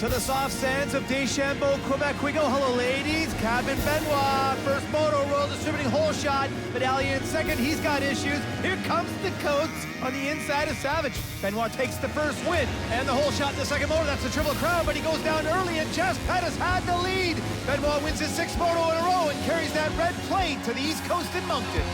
To the soft sands of Deschambault, Quebec we go. Hello, ladies. Cabin Benoit, first moto roll, distributing hole shot. Medallion second, he's got issues. Here comes the coats on the inside of Savage. Benoit takes the first win, and the hole shot in the second moto. That's the Triple Crown, but he goes down early, and Jess Pettis had the lead. Benoit wins his sixth moto in a row and carries that red plate to the East Coast in Moncton.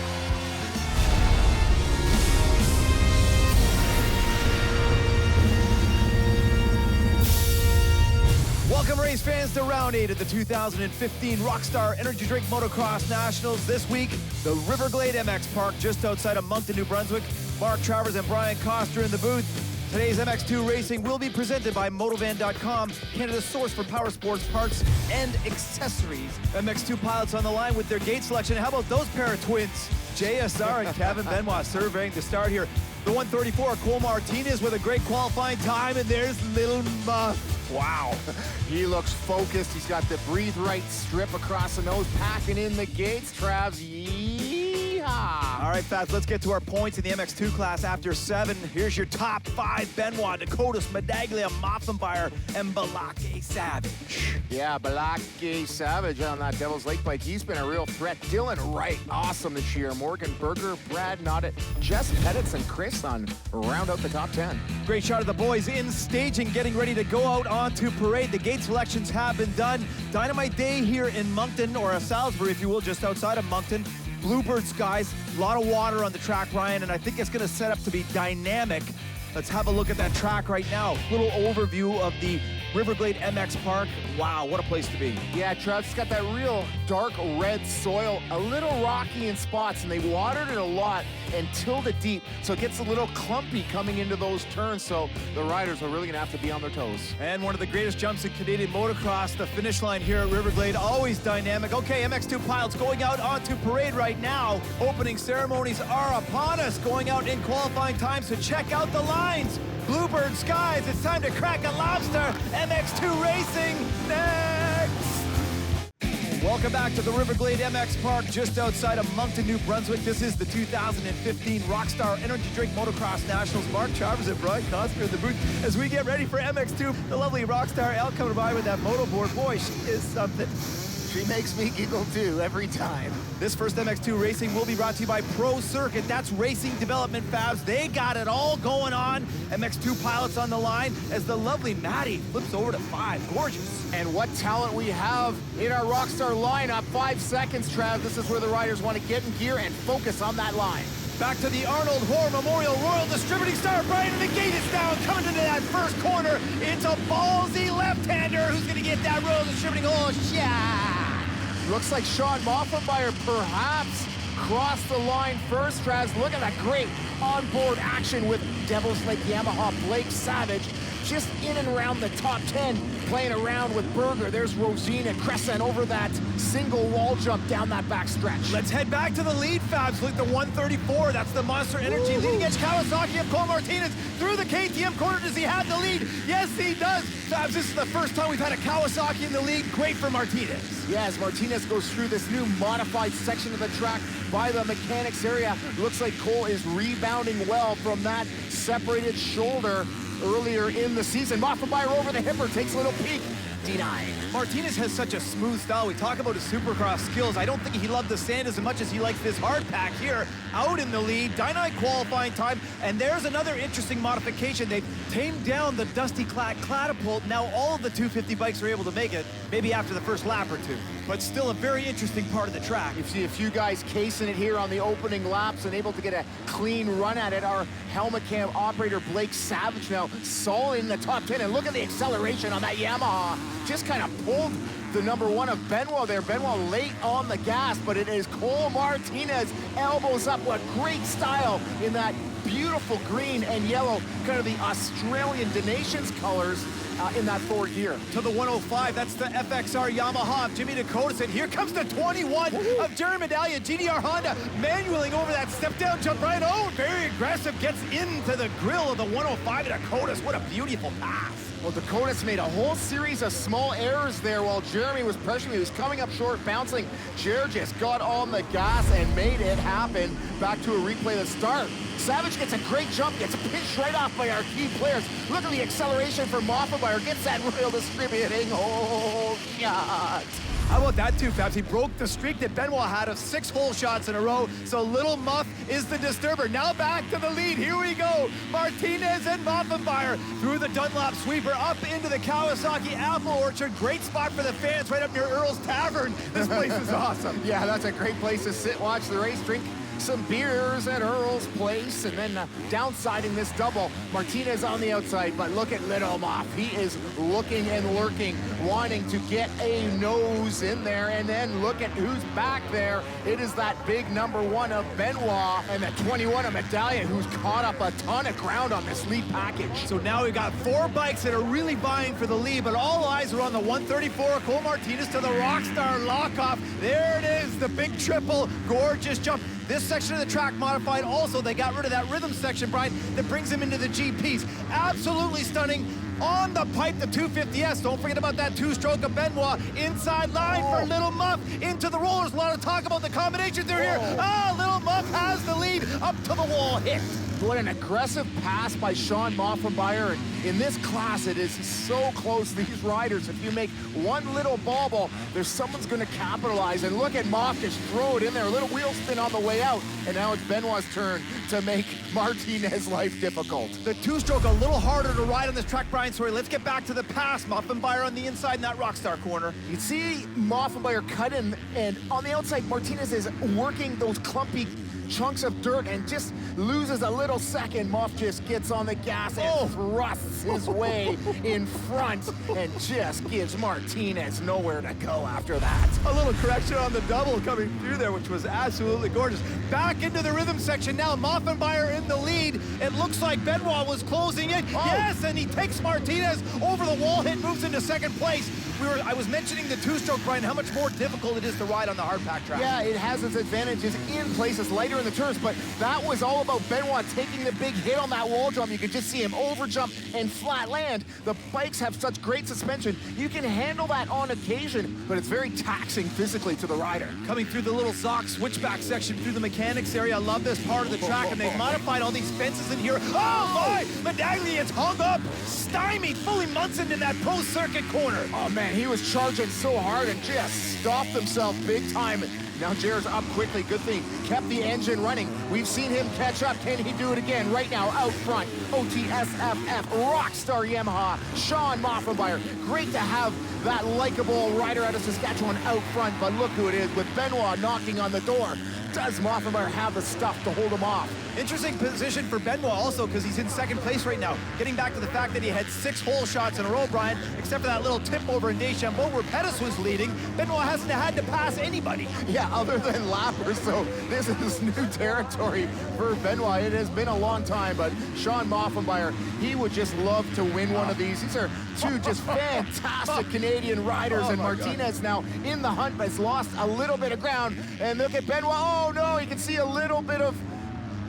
Welcome, race fans, to round 8 of the 2015 Rockstar Energy Drink Motocross Nationals. This week, the Glade MX Park just outside of Moncton, New Brunswick. Mark Travers and Brian Coster in the booth. Today's MX2 racing will be presented by Motovan.com, Canada's source for power sports parts and accessories. MX2 pilots on the line with their gate selection. How about those pair of twins? JSR and Kevin Benoit surveying to start here. The 134, Cole Martinez with a great qualifying time, and there's Little Muff. Wow, he looks focused. He's got the breathe right strip across the nose, packing in the gates. Travs, yeehaw. All right, Fats, let's get to our points in the MX2 class after 7. Here's your top 5. Benoit, Dakotas, Medaglia, Moffenbauer, and Balake Savage. Yeah, Balake Savage on that Devil's Lake bike. He's been a real threat. Dylan Wright, awesome this year. Morgan Berger, Brad Noddet, Jess Pettis, and Chris on round out the top 10. Great shot of the boys in staging, getting ready to go out onto parade. The gate selections have been done. Dynamite day here in Moncton, or Salisbury, if you will, just outside of Moncton. Bluebird skies, a lot of water on the track, Ryan, and I think it's going to set up to be dynamic. Let's have a look at that track right now. Little overview of the Glade MX Park. Wow, what a place to be. Yeah, Travis, it's got that real dark red soil, a little rocky in spots, and they watered it a lot and tilled it deep, so it gets a little clumpy coming into those turns, so the riders are really gonna have to be on their toes. And one of the greatest jumps in Canadian motocross, the finish line here at Glade, always dynamic. Okay, MX2 pilots going out onto parade right now. Opening ceremonies are upon us, going out in qualifying times to check out the lines. Bluebird skies, it's time to crack a lobster. MX2 racing next. Welcome back to the Glade MX Park just outside of Moncton, New Brunswick. This is the 2015 Rockstar Energy Drink Motocross Nationals. Mark Travers and Brian Coster in the booth as we get ready for MX2. The lovely Rockstar Elle coming by with that moto board. Boy, she is something. She makes me giggle too, every time. This first MX2 racing will be brought to you by Pro Circuit. That's racing development fabs. They got it all going on. MX2 pilots on the line as the lovely Maddie flips over to 5. Gorgeous. And what talent we have in our Rockstar lineup. 5 seconds, Trav. This is where the riders want to get in gear and focus on that line. Back to the Arnold Hoare Memorial Royal Distributing Star. Brian, and the gate is down, coming into that first corner. It's a ballsy left-hander who's going to get that Royal Distributing hole shot. Looks like Sean Moffenbauer perhaps crossed the line first, Trav. Look at that great onboard action with Devil's Lake Yamaha Blake Savage just in and around the top 10, playing around with Berger. There's Rosina Crescent over that single wall jump down that back stretch. Let's head back to the lead, Fabs. Look, the 134. That's the Monster Energy leading edge Kawasaki of Cole Martinez through the KTM corner. Does he have the lead? Yes, he does. Fabs, this is the first time we've had a Kawasaki in the lead. Great for Martinez. Yeah, as Martinez goes through this new modified section of the track by the mechanics area, looks like Cole is rebounding well from that separated shoulder earlier in the season. Moffenbauer over the hipper, takes a little peek. Denied. Martinez has such a smooth style. We talk about his supercross skills. I don't think he loved the sand as much as he likes this hard pack here. Out in the lead, dynamite qualifying time, and there's another interesting modification. They've tamed down the Dusty Catapult. Now all of the 250 bikes are able to make it, maybe after the first lap or two. But still a very interesting part of the track. You see a few guys casing it here on the opening laps and able to get a clean run at it. Our helmet cam operator Blake Savage now solid in the top 10, and look at the acceleration on that Yamaha. Just kind of pulled the #1 of Benoit there. Benoit late on the gas, but it is Cole Martinez, elbows up. What great style in that beautiful green and yellow, kind of the Australian Donations colors in that forward gear. To the 105, that's the FXR Yamaha of Jimmy Dakotas, and here comes the 21 of Jerry Medallia, GDR Honda, manualing over that step-down jump right. Oh, very aggressive, gets into the grill of the 105 of Dakotas. What a beautiful pass. Well, Dakotas made a whole series of small errors there while Jeremy was pressuring. He was coming up short, bouncing. Jared just got on the gas and made it happen. Back to a replay of the start. Savage gets a great jump, gets pinched right off by our key players. Look at the acceleration from Moffenbauer, gets that real distributing hole shot. How about that too, Fabs? He broke the streak that Benoit had of 6 hole shots in a row, so Little Muff is the disturber. Now back to the lead, here we go. Martinez and Moffenbauer through the Dunlop sweeper up into the Kawasaki Apple Orchard. Great spot for the fans right up near Earl's Tavern. This place is awesome. Yeah, that's a great place to sit, watch the race, drink some beers at Earl's Place, and then downsiding this double. Martinez on the outside, but look at Little Muff. He is looking and lurking, wanting to get a nose in there, and then look at who's back there. It is that big number 1 of Benoit, and that 21 of Medallion, who's caught up a ton of ground on this lead package. So now we've got 4 bikes that are really vying for the lead, but all eyes are on the 134. Cole Martinez to the Rockstar lockoff. There it is, the big triple, gorgeous jump. This section of the track modified also. They got rid of that rhythm section, Brian, that brings him into the GPs. Absolutely stunning. On the pipe, the 250S. Don't forget about that 2-stroke of Benoit. Inside line for Little Muff. Into the rollers. A lot of talk about the combinations they're here. Little Muff has the lead. Up to the wall hit. What an aggressive pass by Sean Moffenbauer. And in this class, it is so close, these riders. If you make one little bobble, there's someone's going to capitalize. And look at Moff just throw it in there. A little wheel spin on the way out. And now it's Benoit's turn to make Martinez's life difficult. The 2-stroke a little harder to ride on this track, Brian. Sorry, let's get back to the pass. Moffenbauer on the inside in that Rockstar corner. You can see Moffenbauer cut in, and on the outside, Martinez is working those clumpy chunks of dirt and just loses a little second. Moff just gets on the gas and thrusts his way in front and just gives Martinez nowhere to go after that. A little correction on the double coming through there, which was absolutely gorgeous. Back into the rhythm section now. Moffenbauer in the lead. It looks like Benoit was closing in. Yes, and he takes Martinez over the wall hit, moves into second place. I was mentioning the 2-stroke, Brian, how much more difficult it is to ride on the hard pack track. Yeah, it has its advantages in places lighter in the turns, but that was all about Benoit taking the big hit on that wall jump. You could just see him over jump and flat land. The bikes have such great suspension. You can handle that on occasion, but it's very taxing physically to the rider. Coming through the little Zoc switchback section through the mechanics area. I love this part of the track, and they've modified all these fences in here. Oh my! Medallion hung up, stymied, fully Moncton in that pro circuit corner. Oh man, he was charging so hard and just stopped himself big time. Now Jared's up quickly, good thing. Kept the engine running. We've seen him catch up. Can he do it again? Right now, out front, OTSFF, Rockstar Yamaha, Sean Moffenbauer. Great to have that likable rider out of Saskatchewan out front, but look who it is with Benoit knocking on the door. Does Moffenbauer have the stuff to hold him off? Interesting position for Benoit also, because he's in second place right now. Getting back to the fact that he had 6 hole shots in a row, Brian, except for that little tip over in Deschambault where Pettis was leading. Benoit hasn't had to pass anybody. Yeah, other than lappers, so this is new territory for Benoit. It has been a long time, but Sean Moffenbauer, he would just love to win one of these. These are 2 just fantastic Canadian riders, and Martinez now in the hunt, but has lost a little bit of ground. And look at Benoit. Oh no, you can see a little bit of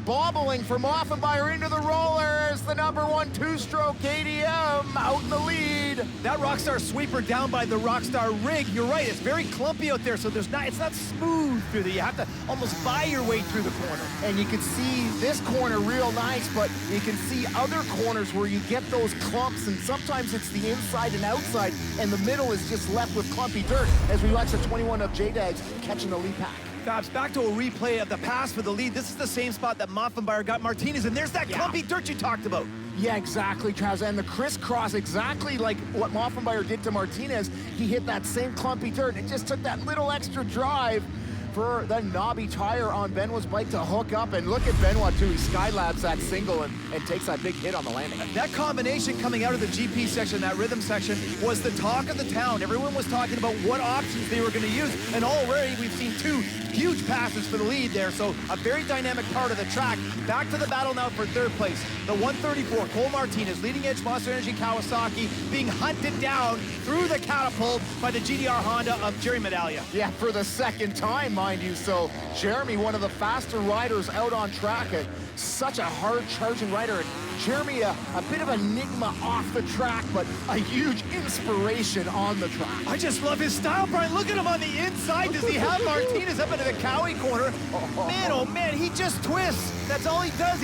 bobbling from Moffenbauer into the rollers. The number 1 2-stroke KDM out in the lead. That Rockstar sweeper down by the Rockstar rig, you're right, it's very clumpy out there, so it's not smooth through there. You have to almost buy your way through the corner. And you can see this corner real nice, but you can see other corners where you get those clumps, and sometimes it's the inside and outside, and the middle is just left with clumpy dirt, as we watch the 21 of J-Dags catching the lead pack. Fabs, back to a replay of the pass for the lead. This is the same spot that Moffenbauer got Martinez, and there's that clumpy dirt you talked about. Yeah, exactly, Travis. And the crisscross, exactly like what Moffenbauer did to Martinez. He hit that same clumpy dirt, and it just took that little extra drive for the knobby tire on Benoit's bike to hook up. And look at Benoit too, he skylabs that single and takes that big hit on the landing. That combination coming out of the GP section, that rhythm section, was the talk of the town. Everyone was talking about what options they were going to use, and already we've seen 2 huge passes for the lead there, so a very dynamic part of the track. Back to the battle now for 3rd place. The 134, Cole Martinez, leading edge Monster Energy Kawasaki, being hunted down through the catapult by the GDR Honda of Jerry Medallia. Yeah, for the 2nd time, mind you. So Jeremy, one of the faster riders out on track, such a hard charging rider. And Jeremy, a bit of an enigma off the track, but a huge inspiration on the track. I just love his style, Brian. Look at him on the inside. Does he have Martinez up into the Cowie corner? Man, oh man, he just twists. That's all he does.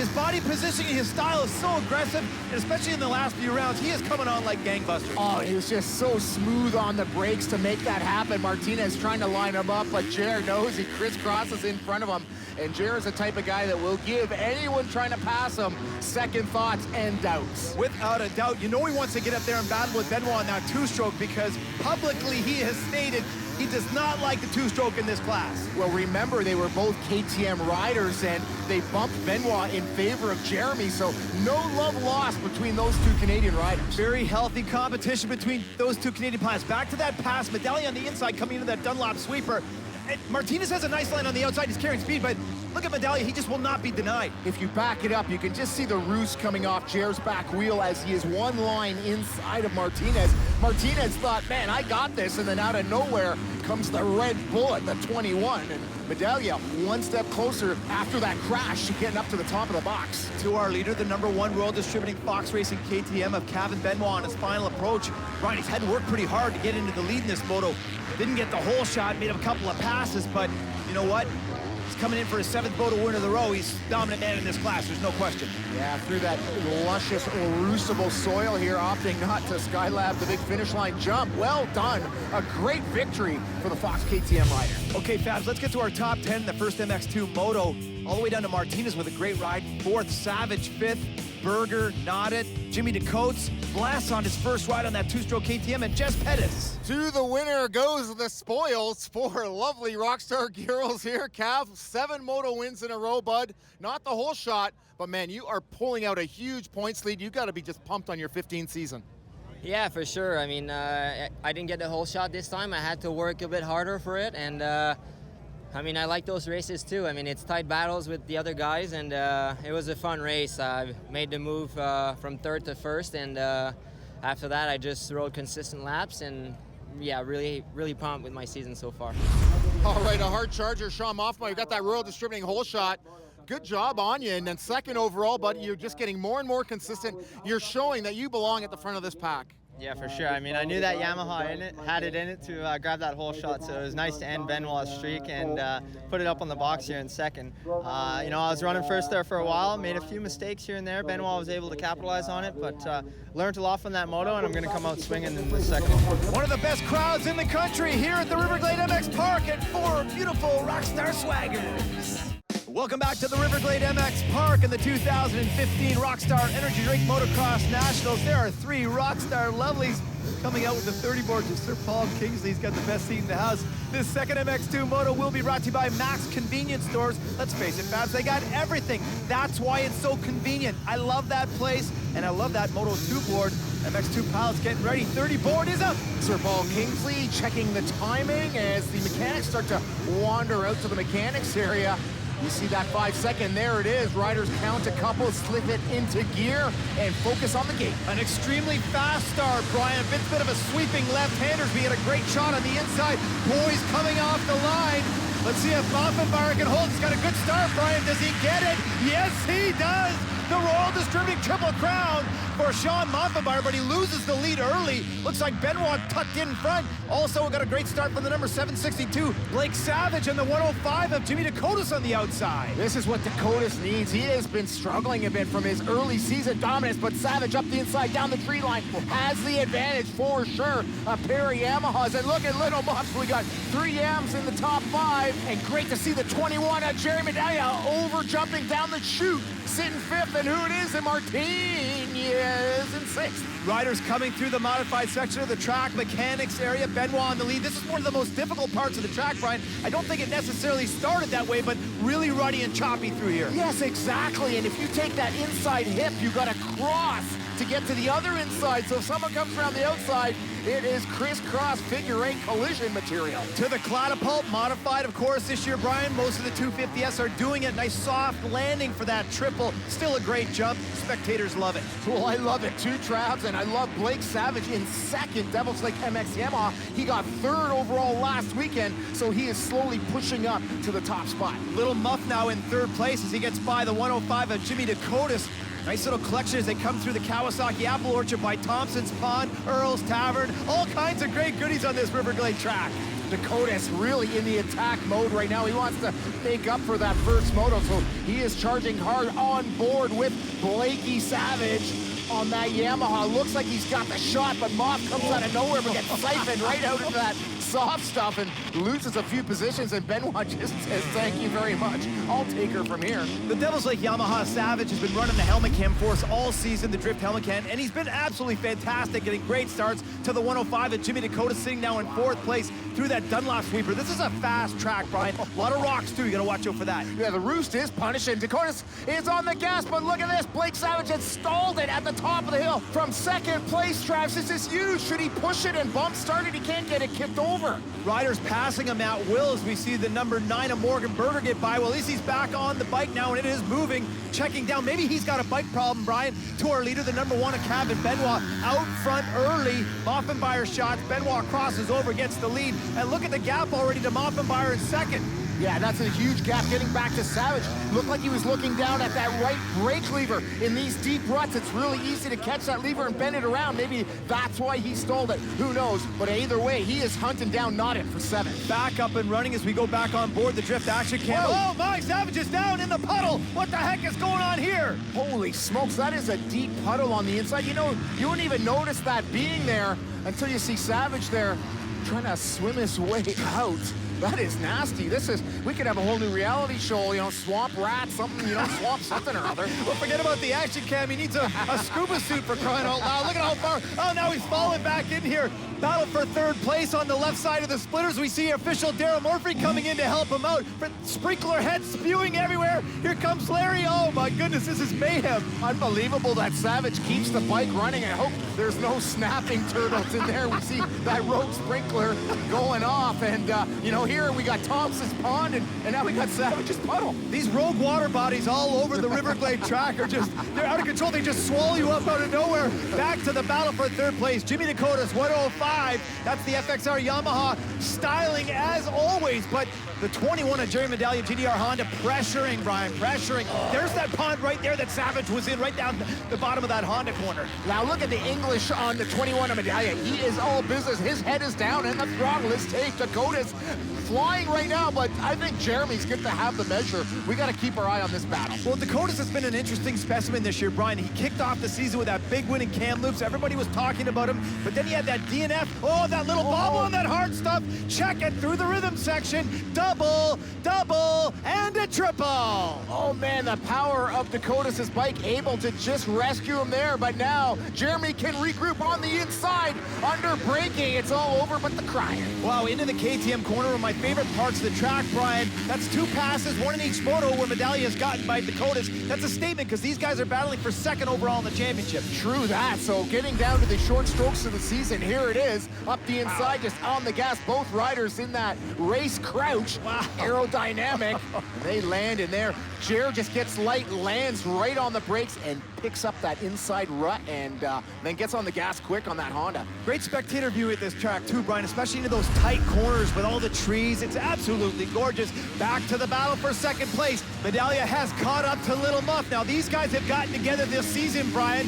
His body positioning, his style is so aggressive, and especially in the last few rounds, he is coming on like gangbusters. Oh, he was just so smooth on the brakes to make that happen. Martinez trying to line him up, but Jared knows he crisscrosses in front of him. And Jared's the type of guy that will give anyone trying to pass him second thoughts and doubts. Without a doubt. You know he wants to get up there and battle with Benoit in that two-stroke because publicly he has stated he does not like the two-stroke in this class. Well, remember, they were both KTM riders, and they bumped Benoit in favor of Jeremy, so no love lost between those two Canadian riders. Very healthy competition between those two Canadian pilots. Back to that pass, Medallion on the inside coming into that Dunlop sweeper. And Martinez has a nice line on the outside, he's carrying speed, but look at Medallion, he just will not be denied. If you back it up, you can just see the roost coming off Jared's back wheel as he is one line inside of Martinez. Martinez thought, man, I got this, and then out of nowhere comes the Red Bull at the 21, and Medallion one step closer after that crash to getting up to the top of the box. To our leader, the #1 World Distributing Fox Racing KTM of Kevin Benoit on his final approach. Ryan, he's had to work pretty hard to get into the lead in this moto. Didn't get the whole shot, made a couple of passes, but you know what? He's coming in for his 7th moto win of the row. He's dominant man in this class, there's no question. Yeah, through that luscious, elusible soil here, opting not to Skylab the big finish line jump. Well done. A great victory for the Fox KTM rider. Okay, Fabs, let's get to our top 10 in the first MX2 moto. All the way down to Martinez with a great ride. 4th, Savage 5th, Berger, Noddet, Jimmy DeCoates, Bless on his first ride on that two-stroke KTM, and Jess Pettis. To the winner goes the spoils for lovely Rockstar girls here. Cav, 7 moto wins in a row, bud. Not the whole shot, but man, you are pulling out a huge points lead. You got to be just pumped on your 15th season. Yeah, for sure. I mean, I didn't get the whole shot this time. I had to work a bit harder for it, and I mean, I like those races too. I mean, it's tight battles with the other guys, and it was a fun race. I made the move from 3rd to 1st, and after that, I just rode consistent laps, and yeah, really pumped with my season so far. All right, a hard charger, Sean Moffman. You got that Royal Distributing whole shot. Good job on you, and then 2nd overall, but you're just getting more and more consistent. You're showing that you belong at the front of this pack. Yeah, for sure. I mean, I knew that Yamaha had it in it to grab that whole shot, so it was nice to end Benoit's streak and put it up on the box here in 2nd. You know, I was running first there for a while, made a few mistakes here and there. Benoit was able to capitalize on it, but learned a lot from that moto, and I'm going to come out swinging in the 2nd. One of the best crowds in the country here at the Riverglade MX Park, and 4 beautiful Rockstar swaggers. Welcome back to the Riverglade MX Park and the 2015 Rockstar Energy Drink Motocross Nationals. There are 3 Rockstar lovelies coming out with the 30 board to Sir Paul Kingsley. He's got the best seat in the house. This second MX2 moto will be brought to you by Max Convenience Stores. Let's face it, Fabs, they got everything. That's why it's so convenient. I love that place, and I love that Moto 2 board. MX2 pilots getting ready. 30 board is up. Sir Paul Kingsley checking the timing as the mechanics start to wander out to the mechanics area. You see that 5-second, there it is. Riders count a couple, slip it into gear, and focus on the gate. An extremely fast start, Brian. Bit of a sweeping left-hander. We had a great shot on the inside. Boys coming off the line. Let's see if Moffenbauer can hold. He's got a good start, Brian. Does he get it? Yes, he does. The Royal Distributing Triple Crown for Sean Moffenbauer, but he loses the lead early. Looks like Benoit tucked in front. Also, got a great start from the number 762, Blake Savage, and the 105 of Jimmy DeCoates on the outside. This is what DeCoates needs. He has been struggling a bit from his early season dominance, but Savage up the inside, down the tree line, has the advantage for sure. A pair of Yamahas, and look at Little Muffs. We got 3 Yams in the top 5, and great to see the 21 of Jerry Medallion over jumping down the chute, sitting 5th, and who it is, and Martinez in 6th. Riders coming through the modified section of the track, mechanics area, Benoit on the lead. This is one of the most difficult parts of the track, Brian. I don't think it necessarily started that way, but really ruddy and choppy through here. Yes, exactly, and if you take that inside hip, you got to cross to get to the other inside, so if someone comes around the outside, it is crisscross figure 8 collision material. To the Catapult, modified, of course, this year, Brian. Most of the 250S are doing it. Nice soft landing for that triple. Still a great jump. Spectators love it. Well, I love it too, Travs, and I love Blake Savage in 2nd, Devil's Lake MX Yamaha. He got 3rd overall last weekend, so he is slowly pushing up to the top spot. Little Muff now in 3rd place as he gets by the 105 of Jimmy DeCoates. Nice little collection as they come through the Kawasaki Apple Orchard by Thompson's Pond, Earl's Tavern. All kinds of great goodies on this River Glade track. Dakota's really in the attack mode right now. He wants to make up for that first moto, so he is charging hard on board with Blakey Savage on that Yamaha. Looks like he's got the shot, but Moth comes out of nowhere but gets siphoned right out into that soft stuff and loses a few positions, and Benoit just says, thank you very much. I'll take her from here. The Devil's Lake Yamaha Savage has been running the helmet cam for us all season, the drift helmet cam, and he's been absolutely fantastic, getting great starts to the 105, and Jimmy Dakota sitting now in 4th place through that Dunlop sweeper. This is a fast track, Brian. A lot of rocks, too. You gotta watch out for that. Yeah, the roost is punished, and Dakota is on the gas, but look at this. Blake Savage has stalled it at the top of the hill. From 2nd place, Travis, this is huge. Should he push it and bump start it? He can't get it kicked over. Riders passing him at will as we see the number 9 of Morgan Berger get by. Well, at least he's back on the bike now, and it is moving. Checking down. Maybe he's got a bike problem, Brian. To our leader, the number 1 of Cabin Benoit, out front early. Moffenbauer shots. Benoit crosses over, gets the lead. And look at the gap already to Moffenbauer in 2nd. Yeah, that's a huge gap getting back to Savage. Looked like he was looking down at that right brake lever. In these deep ruts, it's really easy to catch that lever and bend it around. Maybe that's why he stalled it. Who knows? But either way, he is hunting down Notted for 7th. Back up and running as we go back on board the drift action cam. Oh my, Savage is down in the puddle. What the heck is going on here? Holy smokes, that is a deep puddle on the inside. You know, you wouldn't even notice that being there until you see Savage there trying to swim his way out. That is nasty. We could have a whole new reality show, you know, Swamp Rat, something, you know, Swamp something or other. Well, forget about the action cam. He needs a scuba suit for crying out loud. Look at how far. Oh, now he's falling back in here. Battle for 3rd place on the left side of the splitters. We see official Daryl Murphy coming in to help him out. But sprinkler heads spewing everywhere. Here comes Larry. Oh my goodness, this is mayhem. Unbelievable that Savage keeps the bike running. I hope there's no snapping turtles in there. We see that road sprinkler going off. And, you know, here we got Thompson's Pond, and now we got Savage's puddle. These rogue water bodies all over the River Glade track are they're out of control. They just swallow you up out of nowhere. Back to the battle for 3rd place. Jimmy Dakota's 105. That's the FXR Yamaha, styling as always, but the 21 of Jerry Medallion GDR Honda pressuring, Brian, pressuring. There's that pond right there that Savage was in, right down the bottom of that Honda corner. Now look at the English on the 21 of Medallion. He is all business. His head is down and the throttle is taped. Dakota's flying right now, but I think Jeremy's good to have the measure. We got to keep our eye on this battle. Well, Dakota's has been an interesting specimen this year, Brian. He kicked off the season with that big win in Kamloops. Everybody was talking about him, but then he had that DNF. Oh, that little bobble on that hard stuff. Check it through the rhythm section. Double, double, and a triple. Oh, man, the power of Dakota's bike able to just rescue him there, but now Jeremy can regroup on the inside. Under braking, it's all over but the crying. Wow, into the KTM corner, one of my favorite parts of the track, Brian. That's 2 passes, 1 in each moto where Medallia has gotten by Dakota's. That's a statement because these guys are battling for 2nd overall in the championship. True that. So getting down to the short strokes of the season, here it is. Up the inside, just on the gas. Both riders in that race crouch. Wow. Aerodynamic. They land in there. Jer just gets light, lands right on the brakes, and picks up that inside rut, and then gets on the gas quick on that Honda. Great spectator view at this track too, Brian, especially into those tight corners with all the trees. It's absolutely gorgeous. Back to the battle for 2nd place. Medallia has caught up to Little Muff. Now, these guys have gotten together this season, Brian.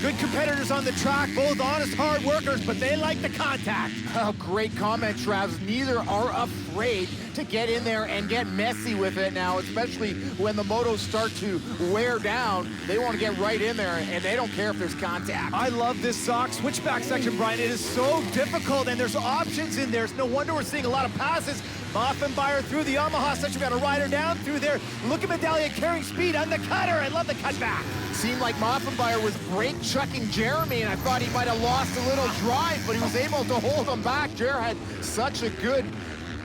Good competitors on the track, both honest, hard workers, but they like the contact. Oh, great comment, Travis. Neither are afraid to get in there and get messy with it now, especially when the motos start to wear down. They want to get right in there, and they don't care if there's contact. I love this sock switchback section, Brian. It is so difficult, and there's options in there. It's no wonder we're seeing a lot of passes. Moffenbauer through the Yamaha section. Got a rider down through there. Look at Medallia carrying speed on the cutter. I love the cutback. Seemed like Moffenbauer was brake chucking Jeremy, and I thought he might have lost a little drive, but he was able to hold him back. Jer had such a good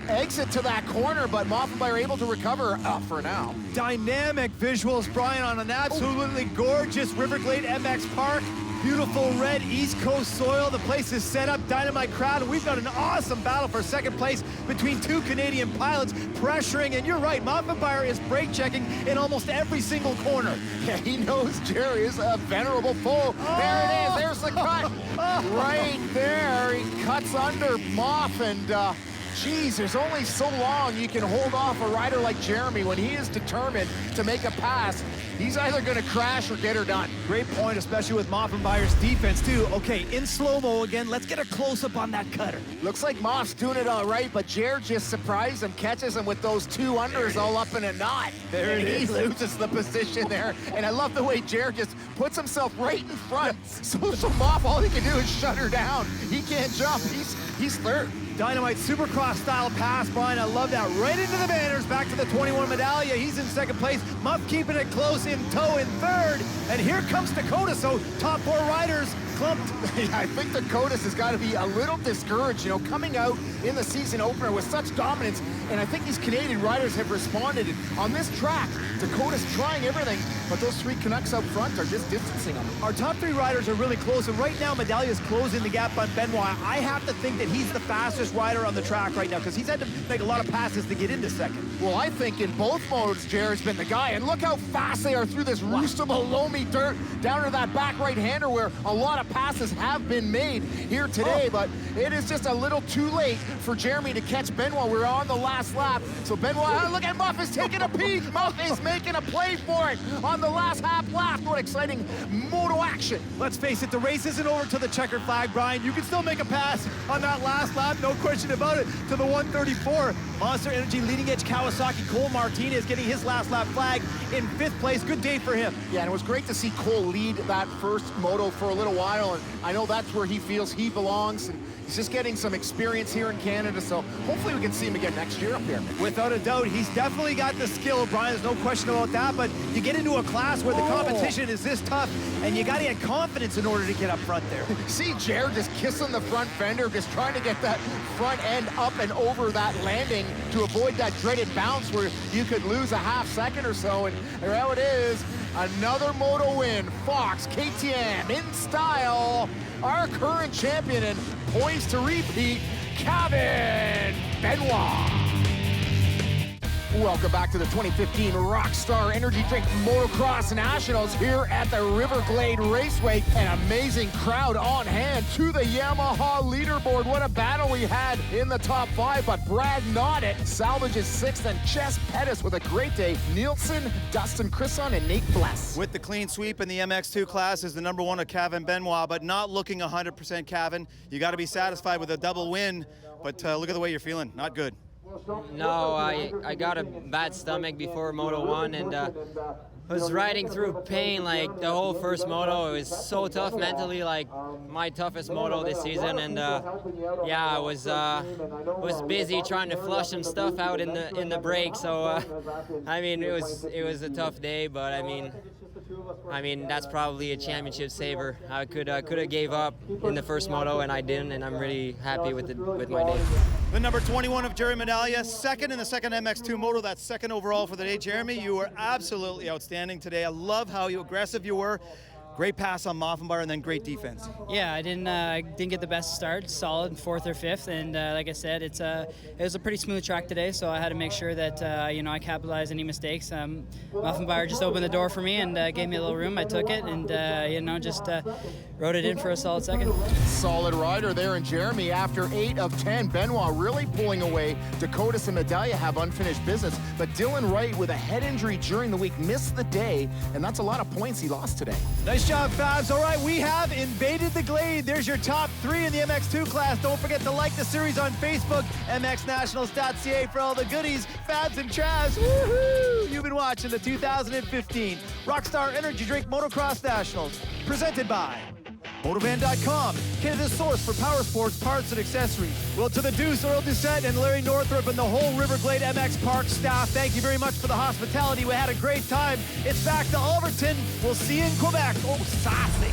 exit to that corner, but Moffenbauer able to recover for now. Dynamic visuals, Brian, on an absolutely gorgeous River Glade MX Park. Beautiful red East Coast soil. The place is set up, dynamite crowd, and we've got an awesome battle for 2nd place between 2 Canadian pilots pressuring, and you're right, Moffenbauer is brake checking in almost every single corner. Yeah, he knows Jerry is a venerable foe. Oh! There it is, there's the cut. Right there, he cuts under Moff, and Geez, there's only so long you can hold off a rider like Jeremy. When he is determined to make a pass, he's either going to crash or get her done. Great point, especially with Moffenbayer's defense, too. Okay, in slow-mo again. Let's get a close-up on that cutter. Looks like Moff's doing it all right, but Jared just surprised him, catches him with those two unders all up in a knot. There it is. He loses the position there. And I love the way Jared just puts himself right in front. So Moff, all he can do is shut her down. He can't jump. He's third. Dynamite Supercross style pass, Brian. I love that. Right into the banners, back to the 21 medallia. He's in second place. Muff keeping it close in tow in third. And here comes Dakota. So top four riders clumped. Yeah, I think Dakotas has got to be a little discouraged, you know, coming out in the season opener with such dominance. And I think these Canadian riders have responded. On this track, Dakota's trying everything, but those three Canucks up front are just distancing them. Our top three riders are really close, and right now Medalia's closing the gap on Benoit. I have to think that he's the fastest rider on the track right now because he's had to make a lot of passes to get into second. Well, I think in both modes, Jared's been the guy, and look how fast they are through this roostable, loamy dirt down to that back right-hander where a lot of passes have been made here today, but it is just a little too late for Jeremy to catch Benoit. We're on the last lap, so Benoit, look at Muff is taking a peek. Muff is making a play for it on the last half lap. What exciting moto action. Let's face it, the race isn't over to the checkered flag, Brian. You can still make a pass on that last lap, no question about it, to the 134. Monster Energy leading edge Kawasaki Cole Martinez getting his last lap flag in 5th place. Good day for him. Yeah, and it was great to see Cole lead that first moto for a little while, and I know that's where he feels he belongs, and he's just getting some experience here in Canada, so hopefully we can see him again next year up here. Without a doubt, he's definitely got the skill, Brian. There's no question about that, but you get into a class where the competition is this tough, and you got to get confidence in order to get up front there. See Jared just kissing the front fender, just trying to get that front end up and over that landing to avoid that dreaded bounce where you could lose a half second or so, and there it is. Another moto win. Fox, KTM, in style. Our current champion and poised to repeat, Kevin Benoit. Welcome back to the 2015 Rockstar Energy Drink Motocross Nationals here at the River Glade Raceway. An amazing crowd on hand to the Yamaha leaderboard. What a battle we had in the top 5, but Brad Noddet salvages 6th, and Jess Pettis with a great day. Nielsen, Dustin Crisson, and Nate Bless. With the clean sweep in the MX2 class is the #1 of Kevin Benoit, but not looking 100% Kevin. You got to be satisfied with a double win, but look at the way you're feeling. Not good. No, I got a bad stomach before Moto 1, and was riding through pain like the whole first moto. It was so tough mentally, like my toughest moto this season, and yeah, I was busy trying to flush some stuff out in the break. So I mean, it was a tough day, but I mean that's probably a championship saver. I could have gave up in the first moto, and I didn't, and I'm really happy with my day. The number 21 of Jeremy Medallia, second in the second MX2 moto. That's second overall for the day. Jeremy, you were absolutely outstanding today. I love how aggressive you were. Great pass on Moffenbayer, and then great defense. Yeah, I didn't get the best start, solid 4th or 5th, and like I said, it was a pretty smooth track today, so I had to make sure that you know, I capitalized any mistakes. Moffenbayer just opened the door for me and gave me a little room. I took it and you know, just rode it in for a solid second. Solid rider there in Jeremy after 8 of 10. Benoit really pulling away. Dakotas and Medallia have unfinished business, but Dylan Wright with a head injury during the week missed the day, and that's a lot of points he lost today. Nice job, Fabs. All right, we have invaded the Glade. There's your top 3 in the MX2 class. Don't forget to like the series on Facebook, mxnationals.ca for all the goodies. Fabs and Chaz, woohoo! You've been watching the 2015 Rockstar Energy Drink Motocross Nationals, presented by Motovan.com, Canada's source for power sports parts and accessories. Well, to the Deuce, Earl Doucette, and Larry Northrup, and the whole River Glade MX Park staff, thank you very much for the hospitality. We had a great time. It's back to Alberton. We'll see you in Quebec. Oh, saucy.